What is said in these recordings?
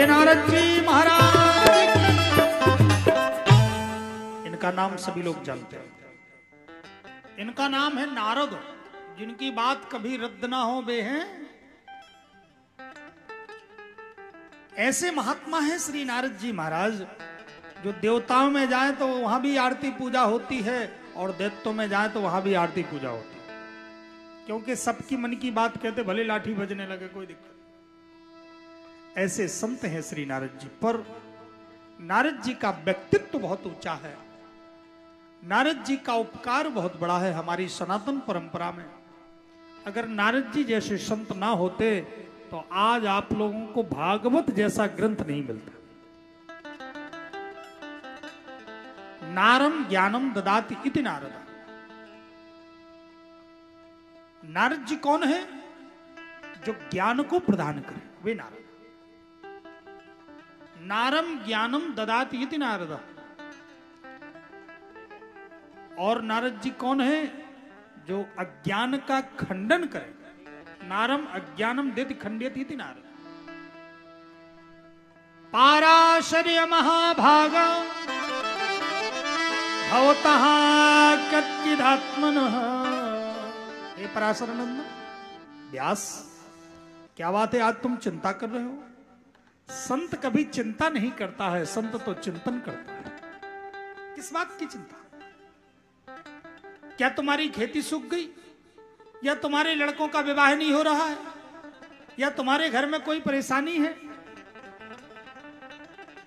बोलिए नारद जी महाराज की। इनका नाम सभी लोग जानते हैं। इनका नाम है नारद, जिनकी बात कभी रद्द ना हो वे हैं। ऐसे महात्मा है श्री नारद जी महाराज, जो देवताओं में जाए तो वहां भी आरती पूजा होती है और दैत्यों में जाए तो वहां भी आरती पूजा होती है, क्योंकि सबकी मन की बात कहते भले लाठी बजने लगे कोई दिक्कत। ऐसे संत हैं श्री नारद जी। पर नारद जी का व्यक्तित्व बहुत ऊंचा है, नारद जी का उपकार बहुत बड़ा है हमारी सनातन परंपरा में। अगर नारद जी जैसे संत ना होते तो आज आप लोगों को भागवत जैसा ग्रंथ नहीं मिलता। नारम ज्ञानम ददाति इति नारद। नारद जी कौन है? जो ज्ञान को प्रदान करे, वे नारद। नारम ज्ञानम ददाति इति नारद। और नारद जी कौन है? जो अज्ञान का खंडन करे। नारम अज्ञानम देति खंडयति इति नारद। पाराशर्य महाभाग भवतः कच्चिदात्मनः। हे पराशरानंद व्यास, क्या बात है आज तुम चिंता कर रहे हो? संत कभी चिंता नहीं करता है, संत तो चिंतन करता है। किस बात की चिंता? क्या तुम्हारी खेती सूख गई, या तुम्हारे लड़कों का विवाह नहीं हो रहा है, या तुम्हारे घर में कोई परेशानी है?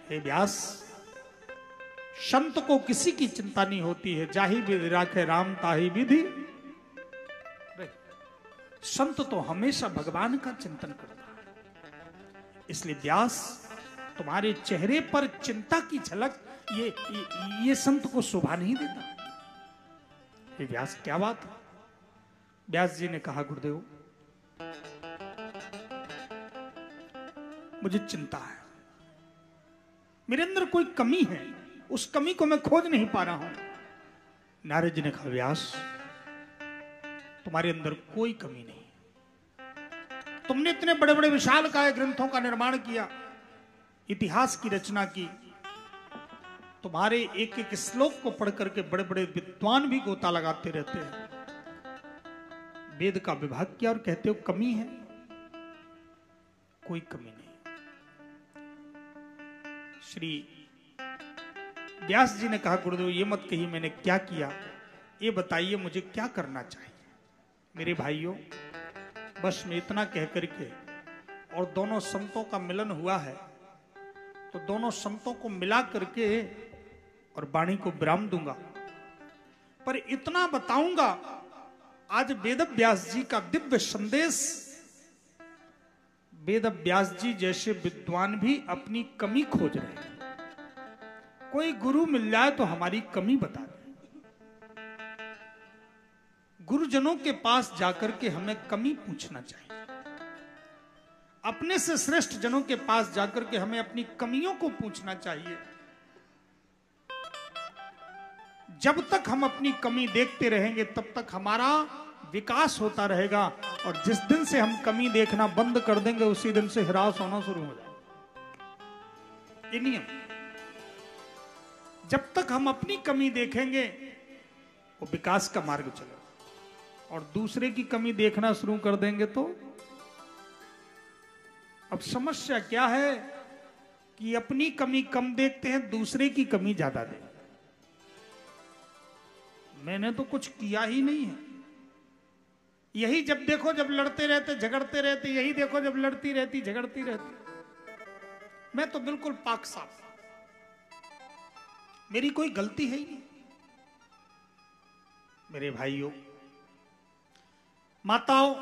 हे व्यास, संत को किसी की चिंता नहीं होती है। जाहि विधि राखे राम ताहि विधि। संत तो हमेशा भगवान का चिंतन करता है। इसलिए व्यास, तुम्हारे चेहरे पर चिंता की झलक ये संत को शोभा नहीं देता। हे व्यास, क्या बात है? व्यास जी ने कहा, गुरुदेव मुझे चिंता है, मेरे अंदर कोई कमी है, उस कमी को मैं खोज नहीं पा रहा हूं। नारद जी ने कहा, व्यास तुम्हारे अंदर कोई कमी नहीं। तुमने इतने बड़े बड़े विशालकाय ग्रंथों का निर्माण किया, इतिहास की रचना की, तुम्हारे एक एक श्लोक को पढ़ करके बड़े बड़े विद्वान भी गोता लगाते रहते हैं। वेद का विभाग किया और कहते हो कमी है? कोई कमी नहीं। श्री व्यास जी ने कहा, गुरुदेव ये मत कहिए मैंने क्या किया, ये बताइए मुझे क्या करना चाहिए। मेरे भाइयों, बस मैं इतना कह करके, और दोनों संतों का मिलन हुआ है तो दोनों संतों को मिला करके और वाणी को विराम दूंगा। पर इतना बताऊंगा, आज वेद व्यास जी का दिव्य संदेश। वेद व्यास जी जैसे विद्वान भी अपनी कमी खोज रहे हैं। कोई गुरु मिल जाए तो हमारी कमी बता दे। गुरुजनों के पास जाकर के हमें कमी पूछना चाहिए। अपने से श्रेष्ठ जनों के पास जाकर के हमें अपनी कमियों को पूछना चाहिए। जब तक हम अपनी कमी देखते रहेंगे तब तक हमारा विकास होता रहेगा, और जिस दिन से हम कमी देखना बंद कर देंगे उसी दिन से ह्रास होना शुरू हो जाएगा। ये नियम। जब तक हम अपनी कमी देखेंगे वो विकास का मार्ग चलेगा, और दूसरे की कमी देखना शुरू कर देंगे तो अब समस्या क्या है कि अपनी कमी कम देखते हैं, दूसरे की कमी ज्यादा देखते हैं। मैंने तो कुछ किया ही नहीं है। यही जब देखो जब लड़ते रहते झगड़ते रहते, यही देखो जब लड़ती रहती झगड़ती रहती। मैं तो बिल्कुल पाक साफ, मेरी कोई गलती है ही नहीं। मेरे भाइयों माताओं,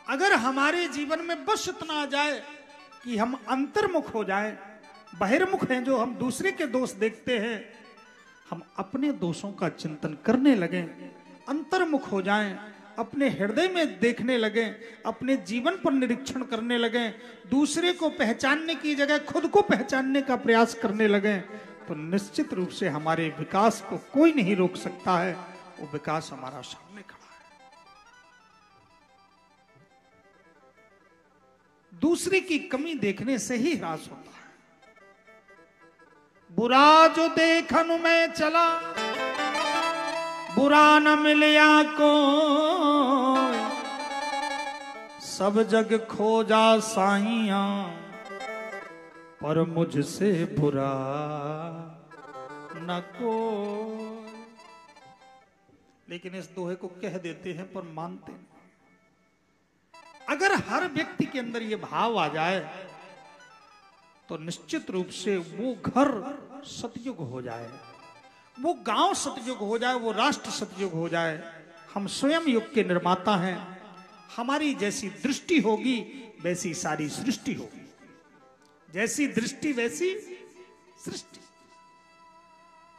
अगर हमारे जीवन में बस इतना आ जाए कि हम अंतर्मुख हो जाएं, बहिर्मुख हैं जो हम दूसरे के दोष देखते हैं, हम अपने दोषों का चिंतन करने लगें, अंतर्मुख हो जाएं, अपने हृदय में देखने लगें, अपने जीवन पर निरीक्षण करने लगें, दूसरे को पहचानने की जगह खुद को पहचानने का प्रयास करने लगें, तो निश्चित रूप से हमारे विकास को कोई नहीं रोक सकता है। वो विकास हमारा सामने खड़ा है। दूसरे की कमी देखने से ही ह्रास होता है। बुरा जो देखन में चला, बुरा न मिलया को, सब जग खोजा साइया, पर मुझसे बुरा न को। लेकिन इस दोहे को कह देते हैं पर मानते नहीं। अगर हर व्यक्ति के अंदर ये भाव आ जाए तो निश्चित रूप से वो घर सतयुग हो जाए, वो गांव सतयुग हो जाए, वो राष्ट्र सतयुग हो जाए। हम स्वयं युग के निर्माता हैं। हमारी जैसी दृष्टि होगी वैसी सारी सृष्टि होगी। जैसी दृष्टि वैसी सृष्टि।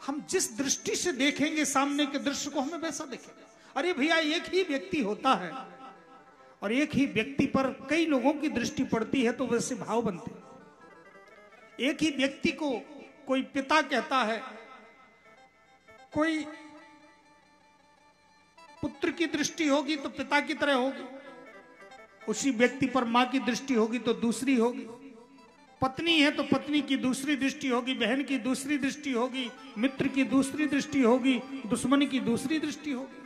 हम जिस दृष्टि से देखेंगे सामने के दृश्य को, हमें वैसा देखेंगे। अरे भैया, एक ही व्यक्ति होता है और एक ही व्यक्ति पर कई लोगों की दृष्टि पड़ती है तो वैसे भाव बनते हैं। एक ही व्यक्ति को कोई पिता कहता है, कोई पुत्र की दृष्टि होगी तो पिता की तरह होगी, उसी व्यक्ति पर मां की दृष्टि होगी तो दूसरी होगी, पत्नी है तो पत्नी की दूसरी दृष्टि होगी, बहन की दूसरी दृष्टि होगी, मित्र की दूसरी दृष्टि होगी, दुश्मन की दूसरी दृष्टि होगी।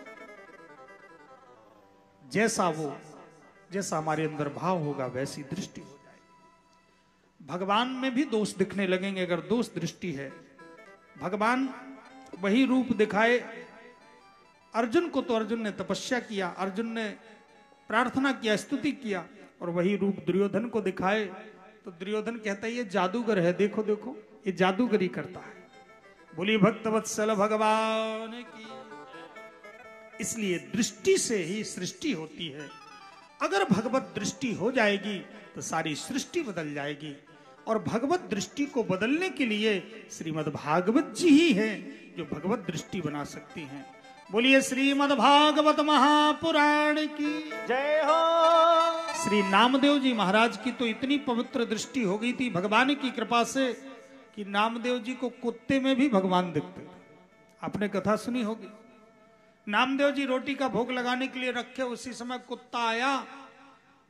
जैसा हमारे अंदर भाव होगा वैसी दृष्टि हो जाएगी। भगवान में भी दोष दिखने लगेंगे अगर दोष दृष्टि है। भगवान वही रूप दिखाए अर्जुन को, तो अर्जुन ने तपस्या किया, अर्जुन ने प्रार्थना किया, स्तुति किया, और वही रूप दुर्योधन को दिखाए तो दुर्योधन कहता है ये जादूगर है, देखो देखो ये जादूगरी करता है। बोली भक्तवत्सल भगवान की। इसलिए दृष्टि से ही सृष्टि होती है। अगर भगवत दृष्टि हो जाएगी तो सारी सृष्टि बदल जाएगी। और भगवत दृष्टि को बदलने के लिए श्रीमद् भागवत जी ही हैं जो भगवत दृष्टि बना सकती हैं। बोलिए श्रीमद् भागवत महापुराण की जय हो। श्री नामदेव जी महाराज की तो इतनी पवित्र दृष्टि हो गई थी भगवान की कृपा से कि नामदेव जी को कुत्ते में भी भगवान दिखते थे। आपने कथा सुनी होगी। नामदेव जी रोटी का भोग लगाने के लिए रखे, उसी समय कुत्ता आया,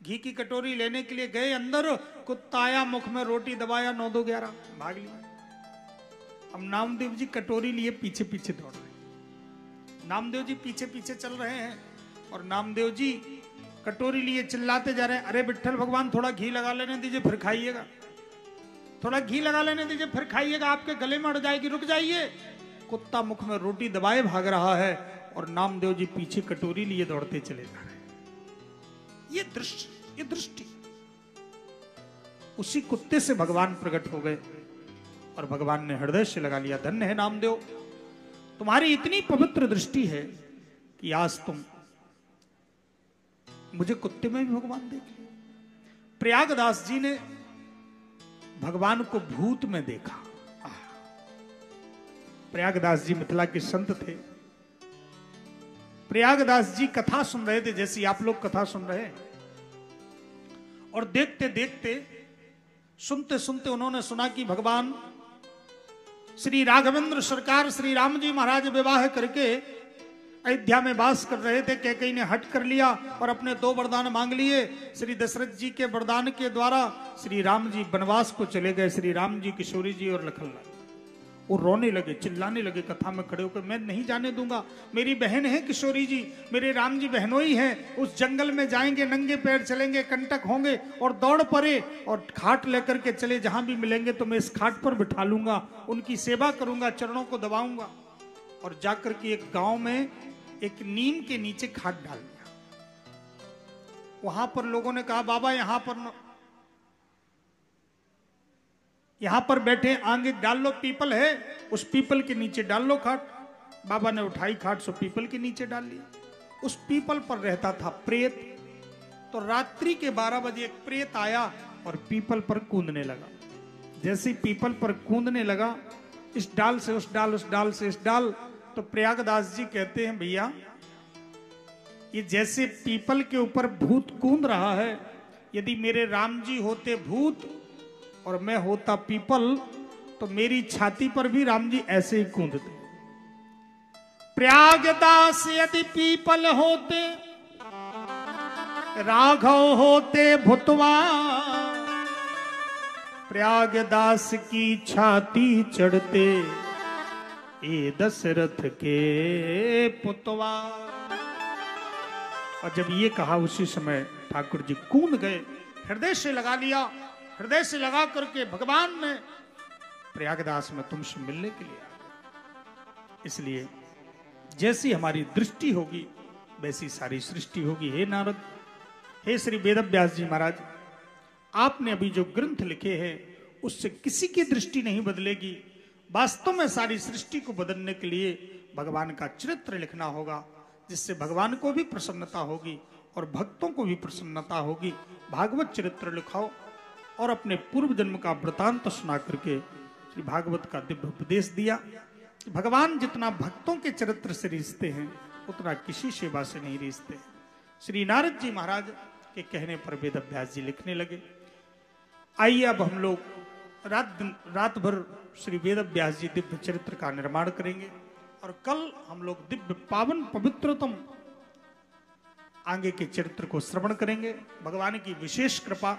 घी की कटोरी लेने के लिए गए अंदर, कुत्ता आया, मुख में रोटी दबाया, 9 2 11 भाग लिया। अब नामदेव जी कटोरी लिए पीछे पीछे दौड़ रहे हैं। नामदेव जी पीछे पीछे चल रहे हैं और नामदेव जी कटोरी लिए चिल्लाते जा रहे हैं, अरे विट्ठल भगवान थोड़ा घी लगा लेने दीजिए फिर खाइएगा, थोड़ा घी लगा लेने दीजिए फिर खाइएगा, आपके गले में अड़ जाएगी, रुक जाइए। कुत्ता मुख में रोटी दबाए भाग रहा है और नामदेव जी पीछे कटोरी लिए दौड़ते चले जा रहे हैं। ये दृश्य, ये दृष्टि, उसी कुत्ते से भगवान प्रकट हो गए और भगवान ने हृदय से लगा लिया। धन्य है नामदेव, तुम्हारी इतनी पवित्र दृष्टि है कि आज तुम मुझे कुत्ते में भी भगवान देख लिया। प्रयागदास जी ने भगवान को भूत में देखा। प्रयागदास जी मिथिला के संत थे। प्रयागदास जी कथा सुन रहे थे जैसी आप लोग कथा सुन रहे हैं, और देखते देखते सुनते सुनते उन्होंने सुना कि भगवान श्री राघवेंद्र सरकार श्री राम जी महाराज विवाह करके अयोध्या में वास कर रहे थे। कैकेयी ने हट कर लिया और अपने 2 वरदान मांग लिए। श्री दशरथ जी के वरदान के द्वारा श्री राम जी वनवास को चले गए। श्री राम जी, किशोरी जी और लखनलाल, वो रोने लगे, चिल्लाने लगे कथा में खड़े होकर, मैं नहीं जाने दूंगा, मेरी बहन है किशोरी जी, मेरे राम जी बहनोई हैं, उस जंगल में जाएंगे, नंगे पैर चलेंगे, कंटक होंगे और दौड़ पड़े और खाट लेकर के चले, जहां भी मिलेंगे तो मैं इस खाट पर बिठा लूंगा, उनकी सेवा करूंगा, चरणों को दबाऊंगा। और जाकर के एक गांव में एक नीम के नीचे खाट डाल दिया। वहां पर लोगों ने कहा बाबा यहां पर बैठे, आगे डाल लो, पीपल है, उस पीपल के नीचे डाल लो खाट। बाबा ने उठाई खाट, सो पीपल के नीचे डाल लिया। उस पीपल पर रहता था प्रेत। तो रात्रि के 12 बजे एक प्रेत आया और पीपल पर कूदने लगा। जैसे पीपल पर कूदने लगा, इस डाल से उस डाल, उस डाल से इस डाल, तो प्रयागदास जी कहते हैं भैया ये जैसे पीपल के ऊपर भूत कूद रहा है, यदि मेरे राम जी होते भूत और मैं होता पीपल तो मेरी छाती पर भी राम जी ऐसे ही कूदते। प्रयागदास यदि पीपल होते राघव होते भुतवा प्रयागदास की छाती चढ़ते, ए दशरथ के पुतवा। और जब ये कहा उसी समय ठाकुर जी कूद गए, हृदय से लगा लिया, हृदय से लगा करके भगवान ने प्रयागदास में तुमसे मिलने के लिए आ गए। इसलिए जैसी हमारी दृष्टि होगी वैसी सारी सृष्टि होगी। हे नारद, हे श्री वेदव्यास जी महाराज, आपने अभी जो ग्रंथ लिखे हैं उससे किसी की दृष्टि नहीं बदलेगी। वास्तव में सारी सृष्टि को बदलने के लिए भगवान का चरित्र लिखना होगा, जिससे भगवान को भी प्रसन्नता होगी और भक्तों को भी प्रसन्नता होगी। भागवत चरित्र लिखाओ और अपने पूर्व जन्म का वृतांत सुना करके श्री भागवत का दिव्य उपदेश दिया। भगवान जितना भक्तों के चरित्र से रिश्ते हैं उतना किसी सेवा से नहीं रिश्ते। श्री नारद जी महाराज के कहने पर वेदव्यास जी लिखने लगे। आइए अब हम लोग रात भर श्री वेदव्यास जी दिव्य चरित्र का निर्माण करेंगे और कल हम लोग दिव्य पावन पवित्रतम आगे के चरित्र को श्रवण करेंगे। भगवान की विशेष कृपा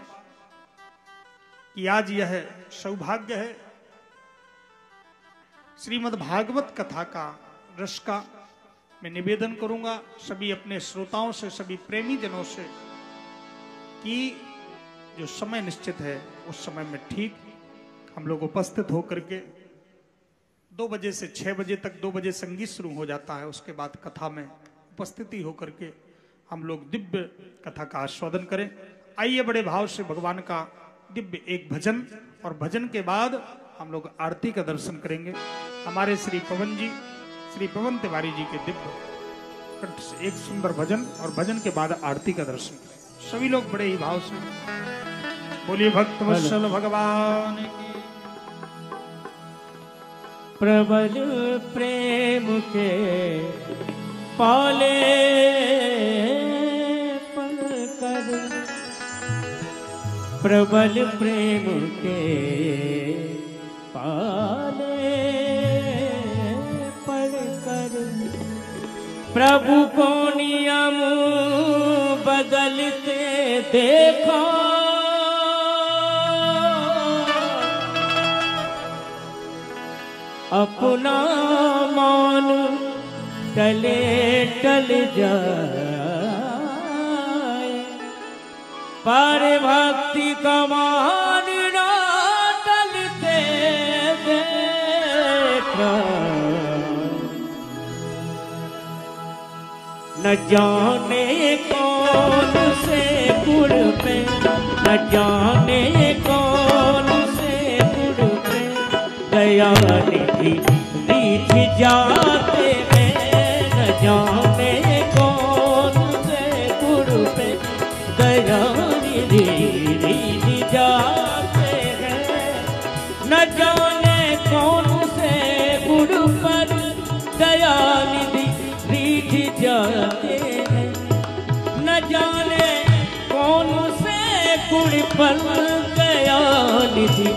कि आज यह सौभाग्य है श्रीमद् भागवत कथा का रस का मैं निवेदन करूंगा सभी अपने श्रोताओं से, सभी प्रेमी जनों से, कि जो समय निश्चित है उस समय में ठीक हम लोग उपस्थित होकर के 2 बजे से 6 बजे तक, 2 बजे संगीत शुरू हो जाता है, उसके बाद कथा में उपस्थिति होकर के हम लोग दिव्य कथा का आस्वादन करें। आइए बड़े भाव से भगवान का दिव्य एक भजन, और भजन के बाद हम लोग आरती का दर्शन करेंगे। हमारे श्री पवन तिवारी जी के दिव्य कंठ से एक सुंदर भजन, और भजन के बाद आरती का दर्शन करें। सभी लोग बड़े ही भाव से बोलिए भक्त वत्सल भगवान की। प्रबल प्रेम के पाले पल कर, प्रबल प्रेम के पाले पल कर, प्रभु को नियम बदलते देखो, अपना मान टले टल जाए, पर भक्ति का मान ना टलते देखो। न जाने कौन से गुण पे, न जाने कौन से गुण पे दया निधि रीझ जाते हैं, न जाने कौन से गुण पे दया निधि रीझ जाते हैं, न जाने कौन से गुण पर दया निधि रीझ जाते हैं, न जाने कौन से गुण पर दया निधि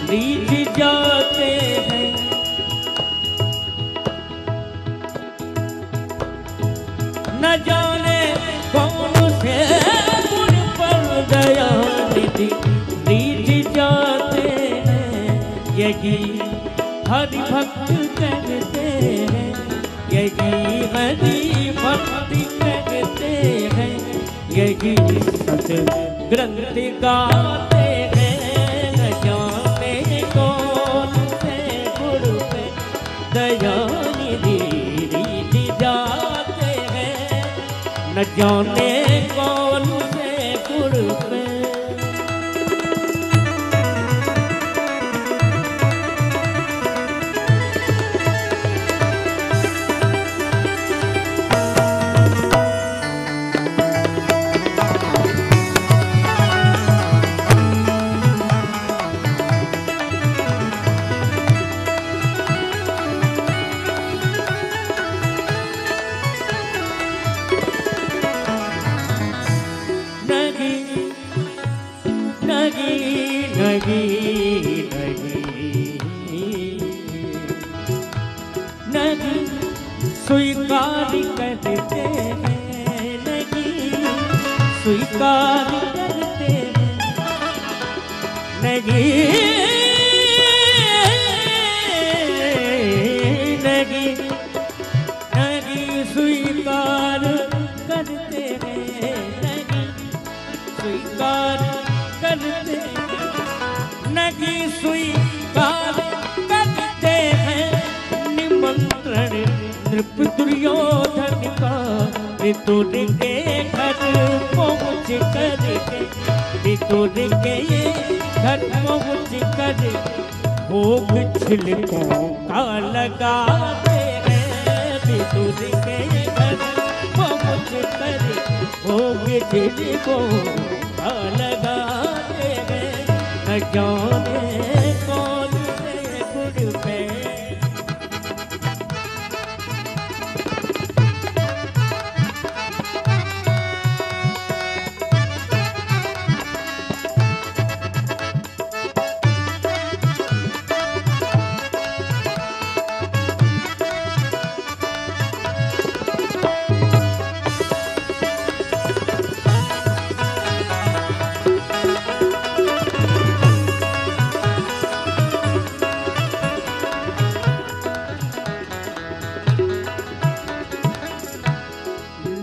रीझ जाते हैं। न जाने कौन से गुण पर दया निधि रीझ जाते हैं, यही हरि भक्त कहते हैं, यही हरि भक्ति कहते हैं, यही सत ग्रंथ गाते हैं। न जाने कौन से गुरु पे दया निधि रीझ जाते हैं, न जाने कौन से गुरु पे। स्वीकार करते हैं, नहीं स्वीकार करते नहीं नहीं नहीं स्वीकार करते नहीं स्वीकार करते नहीं स्वीकार करते हैं निमंत्रण नृप दुर्योधन का विदुर के घर पहुँच करके विदुर के घर पहुँच कर भोग छिलकों का लगाते हैं विदुर के घर पहुँच कर भोग छिलकों का लगाते हैं न जाने कौन से गुण पे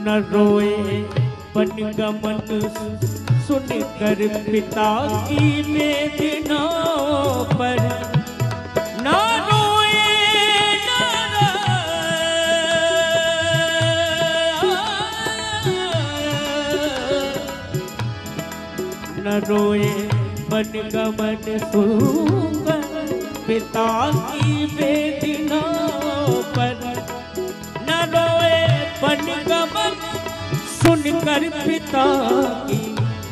न रोए बनगमन सुनकर पिता की वेदनाओं पर न रोए न रोए बनगमन सुनकर पिता की वेदनाओं पर न रोए बनगमन सुनकर पिता की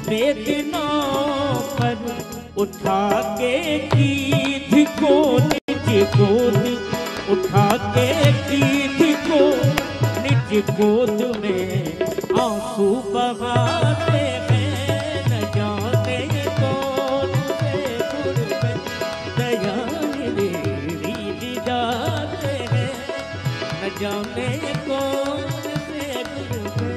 वेदनाओं पर उठा के गीत को निज गोद उठा के गीत को निज गोद में आंसू बहाते हैं न जाने कौन से गुण में दया निधि जाते हैं न जाने कौन से गुण में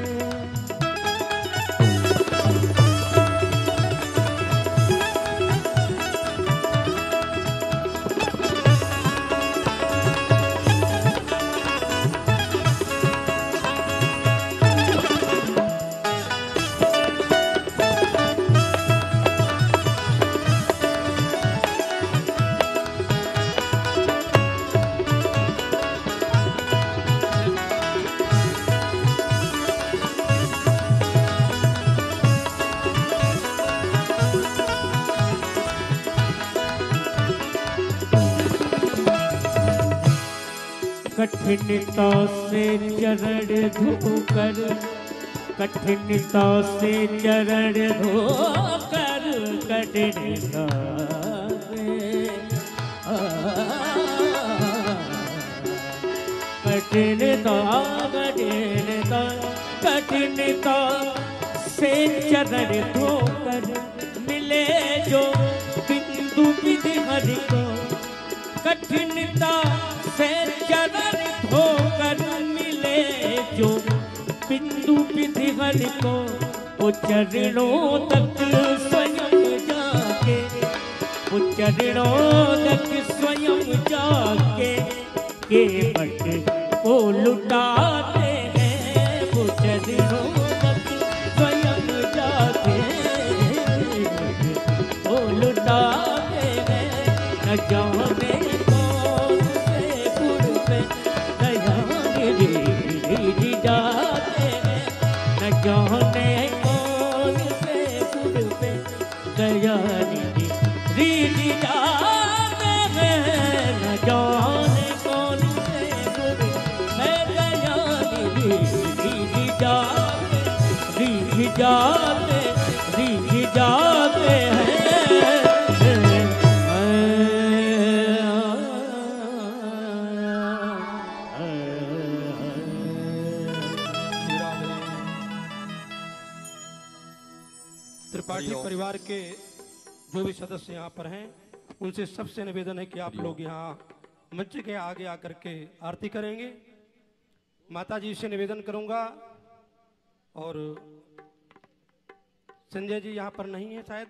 कठिनता से चरण धोकर कठिनता से चरण धोकर कठिनता कठिनता कठिनता कठिनता से चरण धोकर मिले जो बिंदु विधि हरि को कठिनता से चरण धोकर मिले जो बिंदु विधि हरि को वो चरणों तक स्वयं जाके वो चरणों तक स्वयं जाके केवट को लुटाते हैं वो चरणों तक स्वयं जाके वो लुटाते हैं न जाने कौन से गुण पे दया निधि जाते हैं न जाने कौन से गुण पे दया निधि जाते हैं न जाने कौन से गुण पे दया निधि जाते हैं त्रिपाठी परिवार के जो भी सदस्य यहाँ पर हैं उनसे सबसे निवेदन है कि आप लोग यहाँ मंच के आगे आकर के आरती करेंगे। माता जी से निवेदन करूंगा और संजय जी यहाँ पर नहीं है शायद,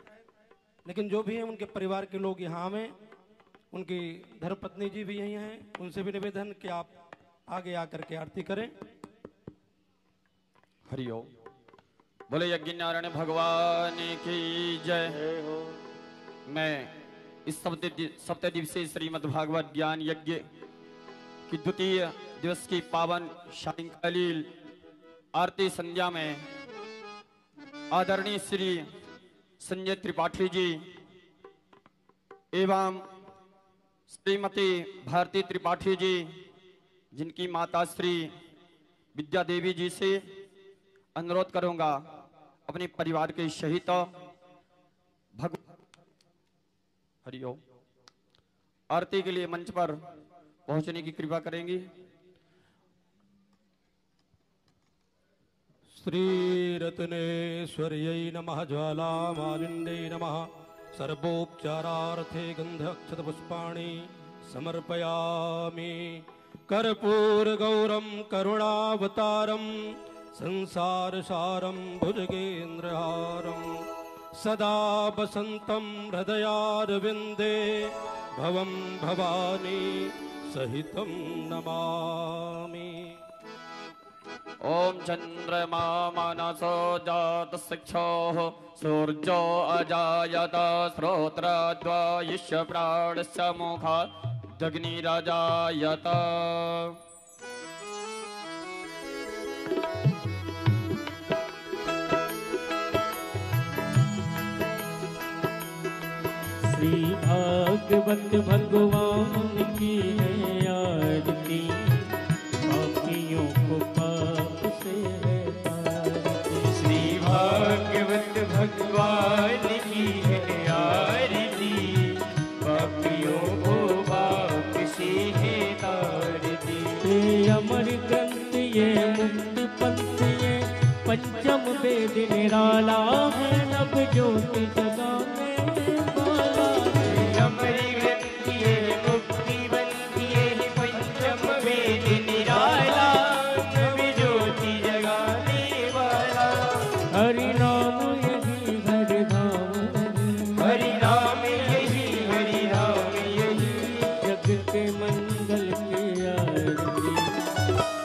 लेकिन जो भी हैं उनके परिवार के लोग यहाँ आवे। उनकी धर्मपत्नी जी भी यहीं हैं, उनसे भी निवेदन कि आप आगे आकर के आरती करें। हरिओम। बोले यज्ञनारायण भगवान की जय। मैं इस सप्त दिवसीय श्रीमद् भागवत ज्ञान यज्ञ की द्वितीय दिवस की पावन सायंकालीन आरती संध्या में आदरणीय श्री संजय त्रिपाठी जी एवं श्रीमती भारती त्रिपाठी जी, जिनकी माता श्री विद्या देवी जी से अनुरोध करूंगा अपने परिवार के सहित हरिओम आरती के लिए मंच पर पहुंचने की कृपा करेंगी। श्री रत्नेश्वर्यै नमः। ज्वाला मालिन्यै नमः। सर्वोपचारार्थे गंधक्षत पुष्पाणि समर्पयामि। कर्पूर गौरम करुणावतारम संसार सारम भुजगेन्द्रहारम सदा वसंतम हृदयारविंदे भवं भवानी सहितं नमामि। ओम चंद्रमा मनसो जातशिक्षोः सूर्यो अजायत श्रोत्रद्वयस्य प्राणस्य मुखात् अग्निरजायत। श्री भागवत भगवान की है आरती, पापियों को पाप से है तारती। श्री भागवत भगवान की है आरती, पापियों को पाप से है तारती। ये अमर ग्रंथ ये मुक्ति पंथ ये पंचम वेद निराला है, नव ज्योति जगाने वाला है। अमर ग्रंथ ये मुक्ति पंथ ये पंचम वेद निराला, नव ज्योति जगाने वाला। हरि नाम यही हरि धाम हरि नाम यही हरि नाम यही, जग के मंगल की आरती,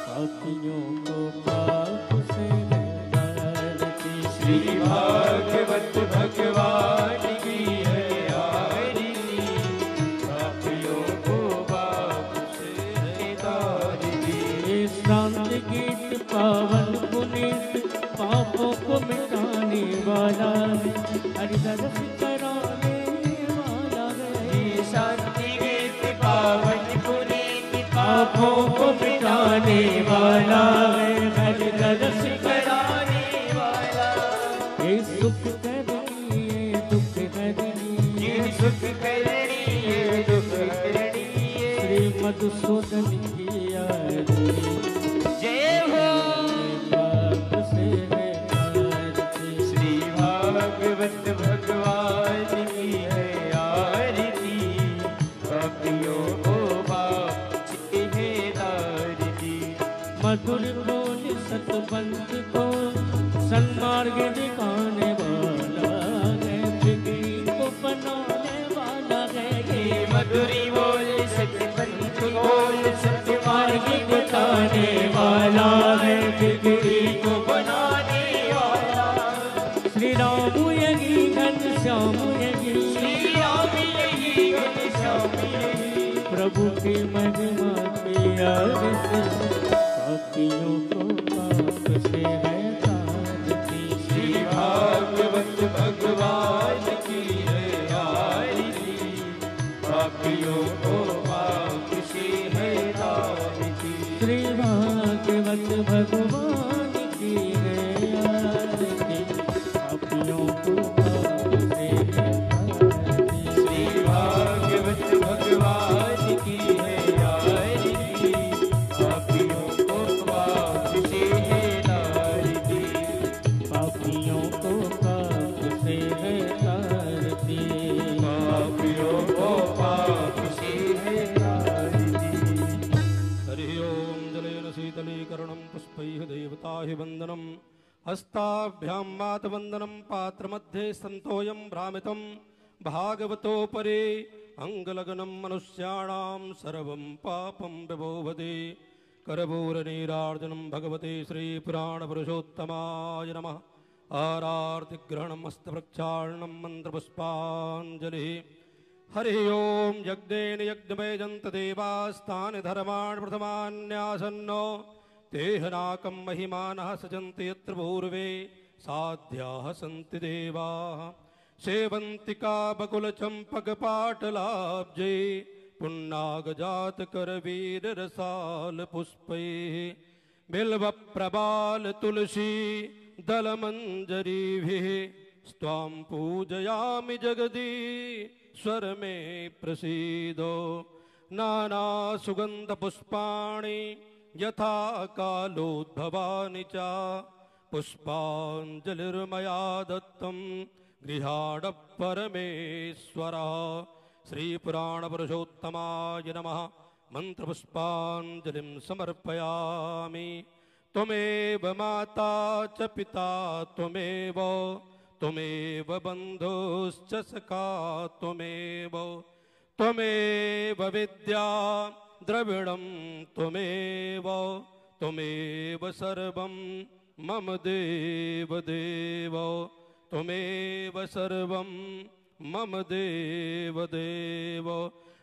पापियों को पाप से है तारती। श्री भागवत भगवान की है आरती, पापियों को पाप से है तारती। ये शांत गीत पावन पुनीत पापों को मिटाने वाला है, हरि दर्श कराने वाला है। ये शांति गीत पावन पुनीत पापों को मिटाने वाला है, हरि दर्श कराने वाला। ये सुख करनी ये दुख हरनी, ये सुख करनी ये दुख हरनी ये। श्री मधुसूदन की आरती, जय हो पाप से है तारती। श्री भागवत भगवान की है आरती, पापियों को पाप से है तारती। मधुर बोल सतबंध को सन्मार्ग दिखाने वाला है, बिगड़ी को बनाने वाला है। ये मधुरी बोल सतपंथ बोल सतमार्ग बताने वाला है, बिगड़ी को बनाने वाला। श्री राम यही घनश्याम यही, श्री राम यही घनश्याम यही, प्रभु की महिमा की आरती, पापियों को पाप से है तारती। श्री भागवत भगवान की है आरती, पापियों को पाप से है तारती। श्री भागवत भगवान की है आरती, पापियों को पाप से है तारती। श्री भागवत भगवान की है आरती, पापियों को पाप हस्ताभ्यां मातवंदनं पात्र मध्ये संतोयं भ्रामितं भागवतोपरि अंगलग्नं मनुष्याणां सर्वं पापं विभोवति करपूरनीरार्जनं भगवते श्रीपुराणपुरुषोत्तमाय नमः। आरार्तिग्रहणं हस्तप्रक्षालनं मन्त्रपुष्पाञ्जलिः। हरि ओं यज्ञेन यज्ञमेजन्त देवास्तानि धर्माणि प्रथमान्यासन्नो तेहनाकं महिमानः सजन्ति यत्र पूर्वे साध्याः सन्ति देवाः। सेवन्तिका बकुलचम्पकपाटलाब्जे पुन्नागजातकरवीररसालपुष्पैः बिल्वप्रबाल तुलसी दलमञ्जरीभिः स्वां पूजयामि जगदीश्वर मे प्रसीदो। नानासुगन्धपुष्पाणि यथा कालोद्भवानि च पुष्पाञ्जलिर्मया दत्तं गृहाण परमेश्वरः। श्रीपुराणपुरुषोत्तमाय नमः। मन्त्रपुष्पाञ्जलिं समर्पयामि। त्वमेव माता च पिता त्वमेव त्वमेव बन्धुश्च सखा त्वमेव त्वमेव विद्या द्रविणं त्वमेव त्वमेव सर्वं मम देव देव त्वमेव सर्वं मम देव देव।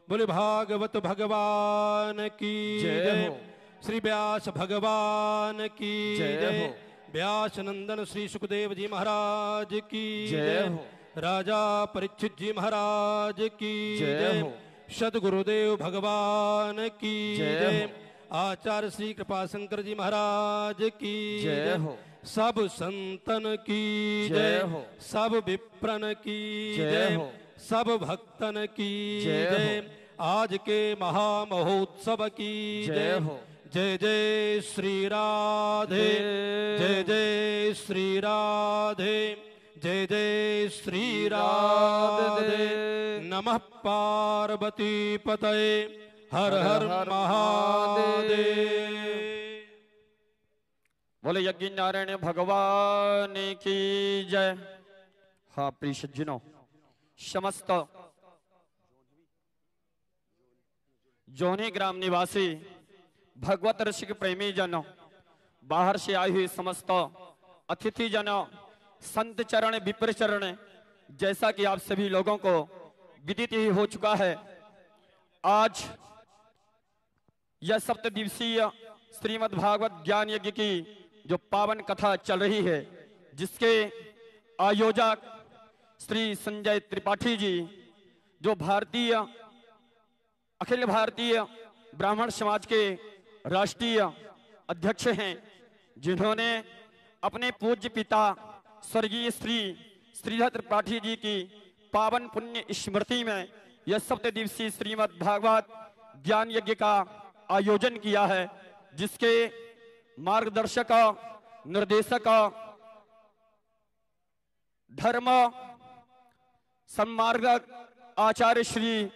बोले भागवत भगवान की जय। श्री व्यास भगवान की जय। व्यास नंदन श्री सुखदेव जी महाराज की जय। राजा परीक्षित जी महाराज की जय। सदगुरुदेव भगवान की जय। आचार्य श्री कृपाशंकर जी महाराज की जय। सब संतन की जय। सब विप्रन की जय। सब भक्तन की जय। आज के महामहोत्सव की जय। जय जय श्री राधे जय जय श्री राधे जय जय श्री राधे। नमः पार्वती पतये हर हर महादेव। बोले यज्ञ नारायण भगवान की जय। हाँ प्रिय सज्जनों, समस्त जोनी ग्राम निवासी भगवत रसिक प्रेमी जन, बाहर से आई हुई समस्त अतिथि जन, संत चरण विप्र चरण, जैसा कि आप सभी लोगों को विदित ही हो चुका है, आज यह सप्त दिवसीय श्रीमद् भागवत ज्ञान यज्ञ की जो पावन कथा चल रही है, जिसके आयोजक श्री संजय त्रिपाठी जी, जो अखिल भारतीय ब्राह्मण समाज के राष्ट्रीय अध्यक्ष हैं, जिन्होंने अपने पूज्य पिता स्वर्गीय श्री श्रीधर त्रिपाठी जी की पावन पुण्य स्मृति में यह सप्त दिवसीय श्रीमद् भागवत ज्ञान यज्ञ का आयोजन किया है, जिसके मार्गदर्शक निर्देशक धर्म सम्मार्गक आचार्य श्री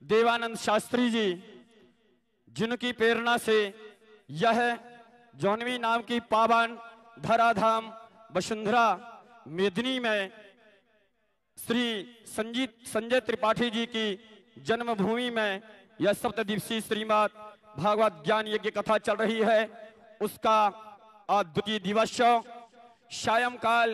देवानंद शास्त्री जी, जिनकी प्रेरणा से यह जौनवी नाम की पावन धराधाम वसुंधरा मेदिनी में श्री संजय त्रिपाठी जी की जन्मभूमि में यह सप्त दिवसीय श्रीमद् भागवत ज्ञान यज्ञ कथा चल रही है। उसका द्वितीय दिवस सायंकाल